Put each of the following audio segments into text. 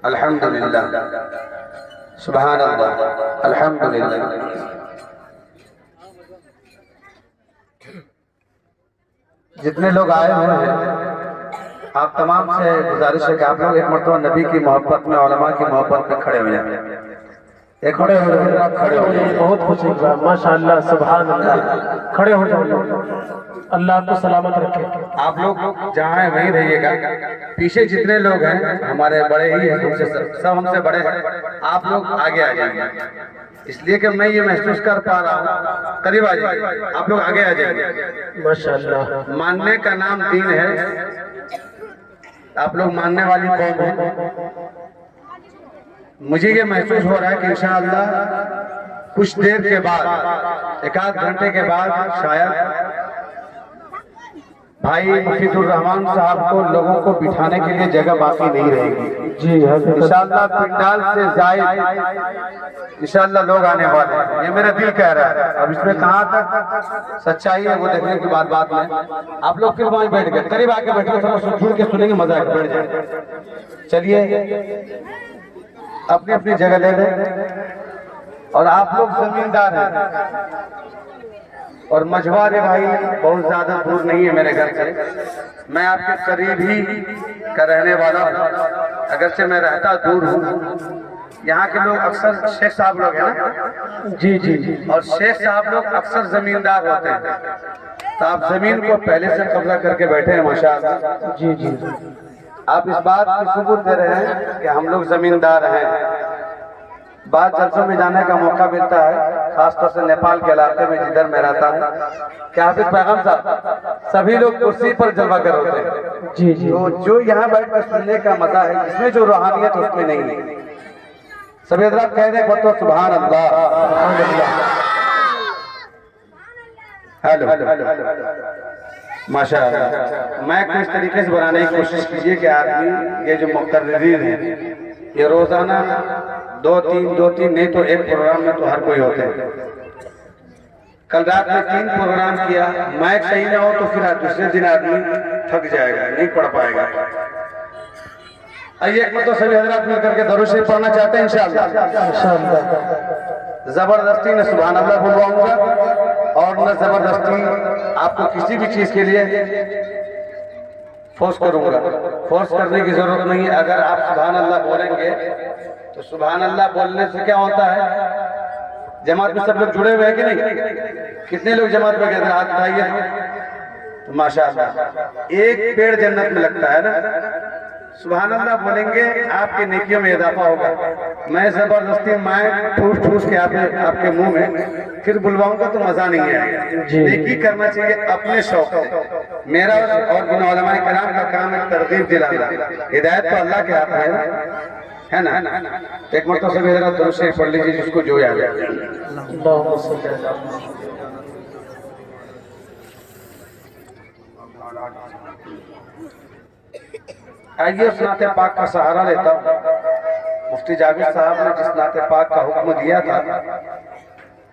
अल्हम्दुलिल्लाह, सुभान अल्लाह, अल्हम्दुलिल्लाह। जितने लोग आए हुए हैं, आप तमाम से गुजारिश है कि आप लोग एक मरतबा नबी की मोहब्बत में, उलमा की मोहब्बत में खड़े हो जाए। एक खड़े हो जाए, आप खड़े हो जाए। बहुत खुशी हुआ, माशाअल्लाह, सुभान अल्लाह। खड़े हो जाइए, अल्लाह आपको सलामत रखे। आप लोग जहाँ हैं वहीं रहिएगा। पीछे जितने लोग हैं हमारे बड़े ही हैं, हमसे सब हमसे बड़े हैं। आप लोग आगे आ जाइए, इसलिए कि मैं ये महसूस कर पा रहा हूँ। करीब आ जाइए, आप लोग आगे आ जाइए। माशाअल्लाह, मानने का नाम दीन है, आप लोग मानने वाली कौम है। मुझे ये महसूस हो रहा है कि इंशाअल्लाह कुछ देर के बाद, एक आध घंटे के बाद शायद भाई मुफीदुर रहमान साहब को लोगों को बिठाने के लिए जगह बाकी नहीं रहेगी। जी इंशाअल्लाह पिंडाल से जायद इंशाअल्लाह लोग आने वाले हैं, ये मेरा दिल कह रहा है। अब इसमें कहाँ तक सच्चाई है वो देखने की बात में। आप लोग फिर वहीं बैठ गए, करीब आके बैठे, थोड़ा सुन के सुनेंगे, मजा आके बैठ जाए। चलिए अपनी अपनी जगह ले लें। और आप लोग जमींदार हैं और मझवारे भाई बहुत ज्यादा दूर नहीं है मेरे घर से, मैं आपके करीब ही का रहने वाला हूँ, अगरचे मैं रहता दूर हूँ। यहाँ के लोग अक्सर शेख साहब लोग हैं ना, जी जी, और शेख साहब लोग अक्सर जमींदार होते हैं, तो आप जमीन को पहले से कब्जा करके बैठे हैं माशाअल्लाह। जी जी, आप इस बात की सबूत दे रहे हैं कि हम लोग जमींदार हैं। बाद जलसों में जाने का मौका मिलता है, खासतौर से नेपाल के इलाके में जिधर मैं रहता हूँ। क्या हाफिज पैगम साहब, सभी लोग कुर्सी पर जलवा कर होते हैं। जी जी, तो जो यहाँ बैठ कर सुनने का मजा है, इसमें जो रूहानियत उसमें नहीं है। सभी हजरात कह रहे हैं तो सुभान अल्लाह। हेलो माशाअल्लाह। मैं को इस तरीके से बनाने की कोशिश कीजिए कि आदमी, ये जो मुकर्रिरीन है, ये रोजाना दो तीन नहीं तो एक प्रोग्राम में तो हर कोई होते हैं। कल रात में 3 प्रोग्राम किया, माइक सही ना हो तो फिर दूसरे दिन आदमी थक जाएगा, नहीं पढ़ पाएगा। आइए एक तो सभी हजरात मिलकर के दरूद शरीफ पढ़ना चाहते हैं इंशाअल्लाह। जबरदस्ती न सुभान अल्लाह बुलवाऊंगा और न जबरदस्ती आपको किसी भी चीज के लिए फोर्स करूंगा। फोर्स करने की जरूरत नहीं है। अगर आप सुभान अल्लाह बोलेंगे तो सुभान अल्लाह बोलने से क्या होता है, जमात में सब लोग जुड़े हुए हैं कि नहीं? कितने लोग जमात में गए थे, हाथ उठाइए। तो माशाअल्लाह एक पेड़ जन्नत में लगता है ना। सुभान अल्लाह बोलेंगे, आपके नेकियों में इजाफा होगा। मैं जबरदस्ती माइक ठूस के आपके मुंह में फिर बुलवाऊंगा तो मजा नहीं आएगा। नेकी करना चाहिए अपने शौक से। मेरा और उलमाए किराम का काम है तरगीब दिलाना, हिदायत तो अल्लाह के हाथ में है ना। एक मरतबा सभी जरा दरूद शरीफ पढ़ लीजिए जिसको जो याद है। आइए उस नाते पाक का सहारा लेता हूँ। मुफ्ती जावेद साहब ने जिस नाते पाक का हुक्म दिया था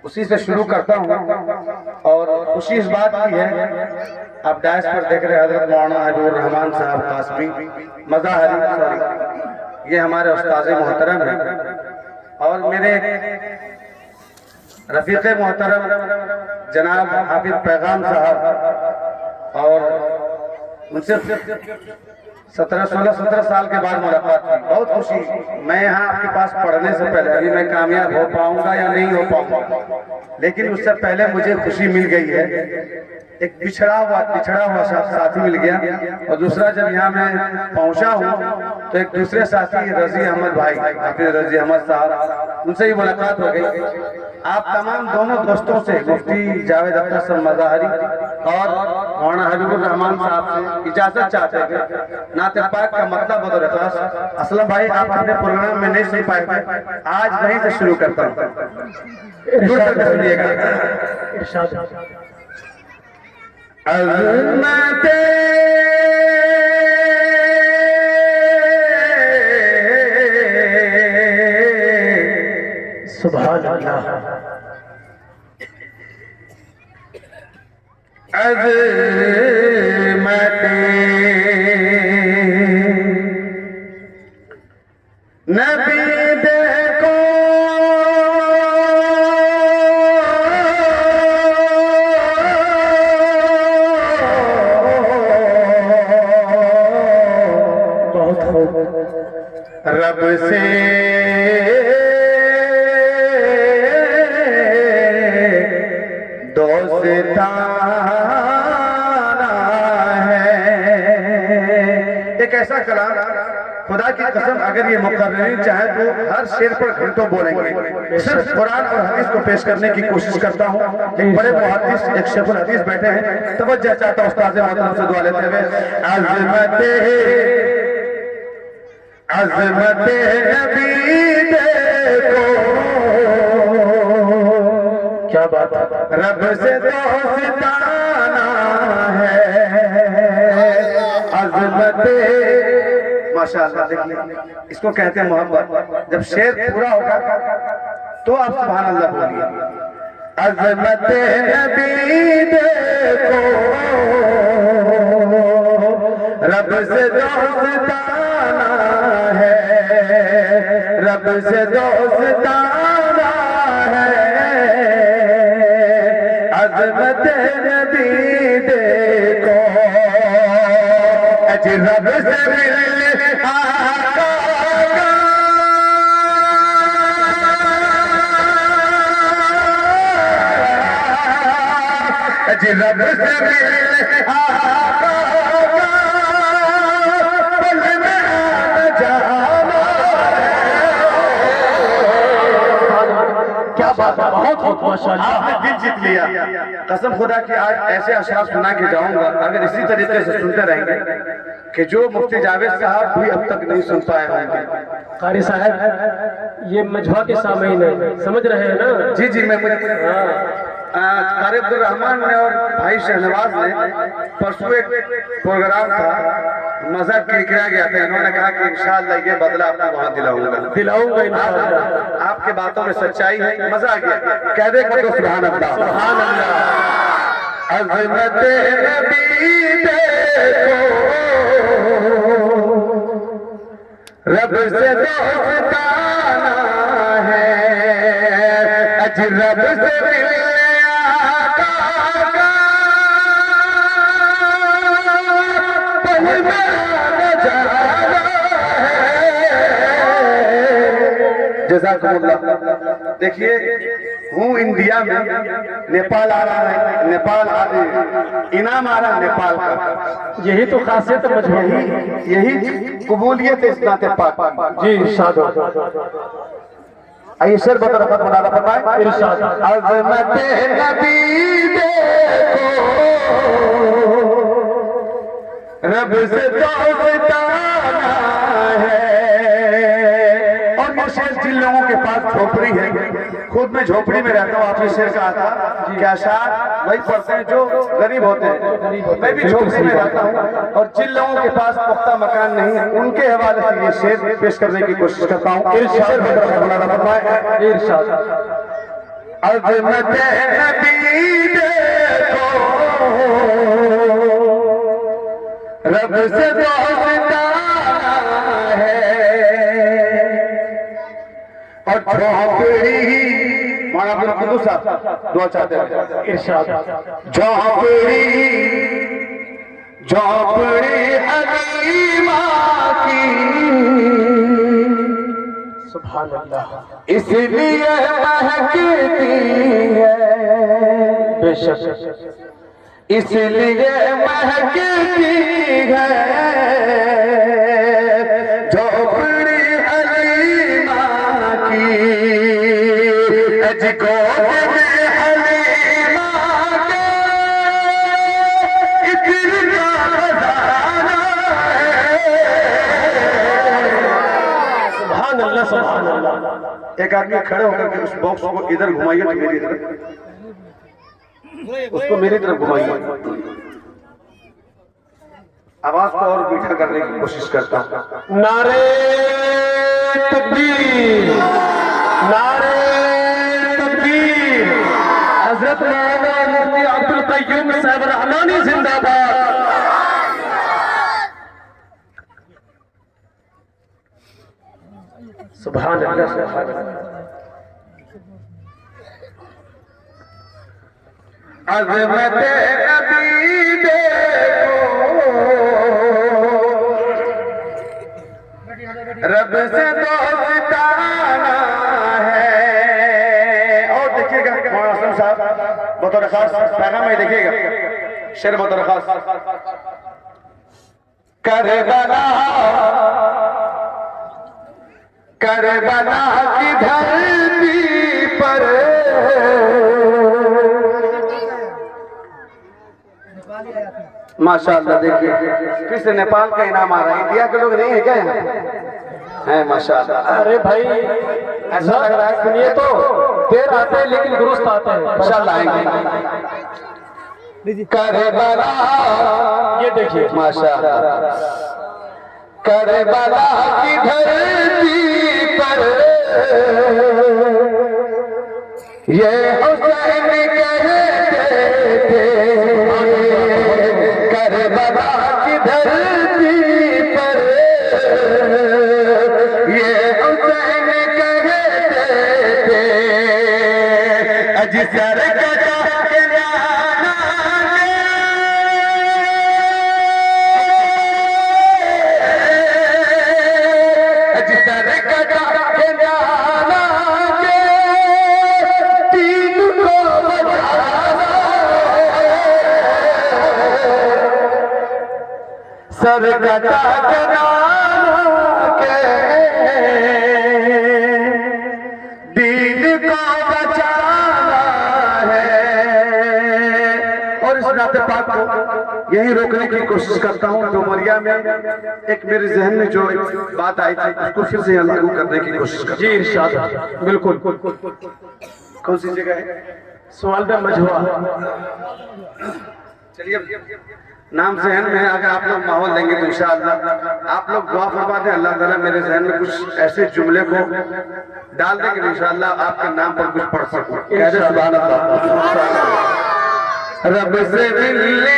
उसी से शुरू करता हूँ। और खुशी इस बात की है, आप डायस पर देख रहे हैं हजरत मौलाना हबीबुर रहमान साहब कासमी मज़ाहरी, ये हमारे उस्ताद मोहतरम हैं। और मेरे रफीक मोहतरम जनाब हाफिज पैगाम साहब, और उनसे 17 साल के बाद मुलाकात की। बहुत खुशी। मैं यहाँ आपके पास पढ़ने से पहले, अभी मैं कामयाब हो पाऊंगा या नहीं हो पाऊंगा, लेकिन उससे पहले मुझे खुशी मिल गई है। एक पिछड़ा हुआ साथी मिल गया, और दूसरा जब यहाँ मैं पहुँचा हूँ तो एक दूसरे साथी रजी अहमद भाई, हाफिज रजी अहमद साहब, उनसे ही मुलाकात हो गई। आप तमाम दोनों दोस्तों से, मुफ्ती जावेद अख्तर साहब मज़ाहरी और मौलाना हबीबुर रहमान साहब से इजाजत चाहते हैं। नाते पाक का मतलब बदौर खास असलम भाई, आप अपने प्रोग्राम में नहीं सुन पाए थे, आज वहीं से शुरू करता हूँ। सुभान अल्लाह, अज़मते नबी देखो बहुत खूब। रब से दोस्ताना है। एक ऐसा कलाम, खुदा की कसम अगर ये मुकर्रिरीन चाहे तो हर शेर पर घंटों बोलेंगे। सिर्फ कुरान और हदीस को पेश करने की कोशिश करता हूँ। एक बड़े मुहद्दिस, एक शेखुल हदीस बैठे हैं, तवज्जो चाहता हूँ उस्ताद मोहतरम से दुआ लेते हुए। अज़मत नबी देखो, क्या बात है। रब से दोस्ताना है। अज़मत, माशाअल्लाह, देखिए इसको कहते हैं मोहब्बत। जब शेर पूरा होगा तो आप सुभान अल्लाह बोलिए। अज़मत नबी देखो, रब से दोस्ताना है। रब से दोस्ताना है। अज़मत नबी देखो, अज रब से मिलने आका अज रब से मिलने आका पल में आना जाना। क्या बात है, बहुत खूब माशाअल्लाह। आपने दिल जीत लिया। कसम खुदा की आज ऐसे अशआर सुना के जाऊंगा, अगर इसी तरीके से सुनते रहेंगे कि जो मुफ्ती जावेद साहब भी अब तक नहीं सुन पाए होंगे। कारी साहब, ये मजवा के सामईन है, समझ रहे हैं ना? जी जी, मैं कारी अब्दुल रहमान ने और भाई शहनवाज ने परसों एक प्रोग्राम था, मजाक किया गया था। इन्होंने कहा कि इंशाअल्लाह ये बदला आपको वहां दिलाऊंगा इंशाअल्लाह। आपके बातों में सच्चाई है, मजा आ गया। कह दे तो सुभान अल्लाह। सुभान अल्लाह। अज़मत नबी देखो, रब से दोस्ताना है। अज रब से मिलने आका पल में आना जाना है। जज़ाकुमुल्लाह। देखिए, हूँ इंडिया में, नेपाल आ रहा है, नेपाल इनाम आ रहा है नेपाल का। यही तो खासियत है मजवा की। यही कबूलियत है इस नाते पाक। जी इरशाद। आइए शेर बता रखा मुनादा फरमाए। इरशाद। अज़मत नबी देखो, रब से दोस्ताना है। और ये शेर जिन लोगों के पास झोपड़ी है, खुद में झोपड़ी में रहता हूँ, आप ये शेर कहा था कि अशार वही पढ़ते हैं जो गरीब होते हैं। मैं भी झोपड़ी में रहता हूँ, और जिन लोगों के पास पुख्ता मकान नहीं है उनके हवाले से ये शेर पेश करने की कोशिश करता हूँ। इरशाद। इरशाद। अज़मत नबी देखो, रब से दोस्ताना है। और झोपड़ी, मौलाना अब्दुल कुद्दूस साहब दुआ चाहते हैं। इरशाद। झोपड़ी झोपड़ी हलीमा की, सुभान अल्लाह। इसलिए महकती है। बेशक। इसलिए महकती है। झोपड़ी हलीमा की, अज गोद में हलीमा के इतना खजाना है। सुभान अल्लाह, सुभान अल्लाह। एक आदमी खड़े होकर के उस बॉक्स को इधर घुमाइए तो मेरी तरफ, उसको मेरी तरफ घुमाइए। आवाज को और मीठा करने की कोशिश करता हूँ। नारे तकबीर, नारे तकबीर। हजरत मौलाना मुफ्ती अब्दुल क़य्यूम साहब रहमानी जिंदाबाद। सुभान अल्लाह सुभान अल्लाह। अज़मत नबी देखो, रब से दोस्ताना है। और देखिएगा मौलाना आसिम साहब बतौर खास पैगाम में देखिएगा, शेर बतौर खास। करबला करबला की धरती पर माशाअल्लाह, देखिए फिर से नेपाल का इनाम आ रहा है। इंडिया के लोग नहीं है क्या यहाँ? है माशाअल्लाह। अरे भाई ऐसा लग रहा है, सुनिए तो देर आते हैं लेकिन दुरुस्त आते हैं। माशाअल्लाह आएंगे। करबला, ये देखिए माशाअल्लाह, करबला की धरती पर ये हुसैन कहते थे, करबला की धरती पर ये हुसैन कहते थे, अज सर कटा के नाना के, अज सर कटा के नाना के, तीन को बचाना, सर कटा के नाना के, दीन को बचाना है। और इस नाते पाक को यही रोकने की कोशिश करता हूँ। जो मरिया में एक मेरे जहन में जो बात आई थी उसको फिर से यहाँ लागू करने की कोशिश करता जी इरशाद, बिल्कुल। कौन सी जगह है? सवालदा मजहुआ। चलिए नाम जहन में है, अगर आप लोग माहौल देंगे तो इंशाअल्लाह आप लोग दुआ फरमा दें, अल्लाह ताला मेरे जहन में कुछ ऐसे जुमले को डाल देंगे इंशाअल्लाह आपके नाम पर कुछ पढ़ सकूं। सुभान अल्लाह। रब से मिलने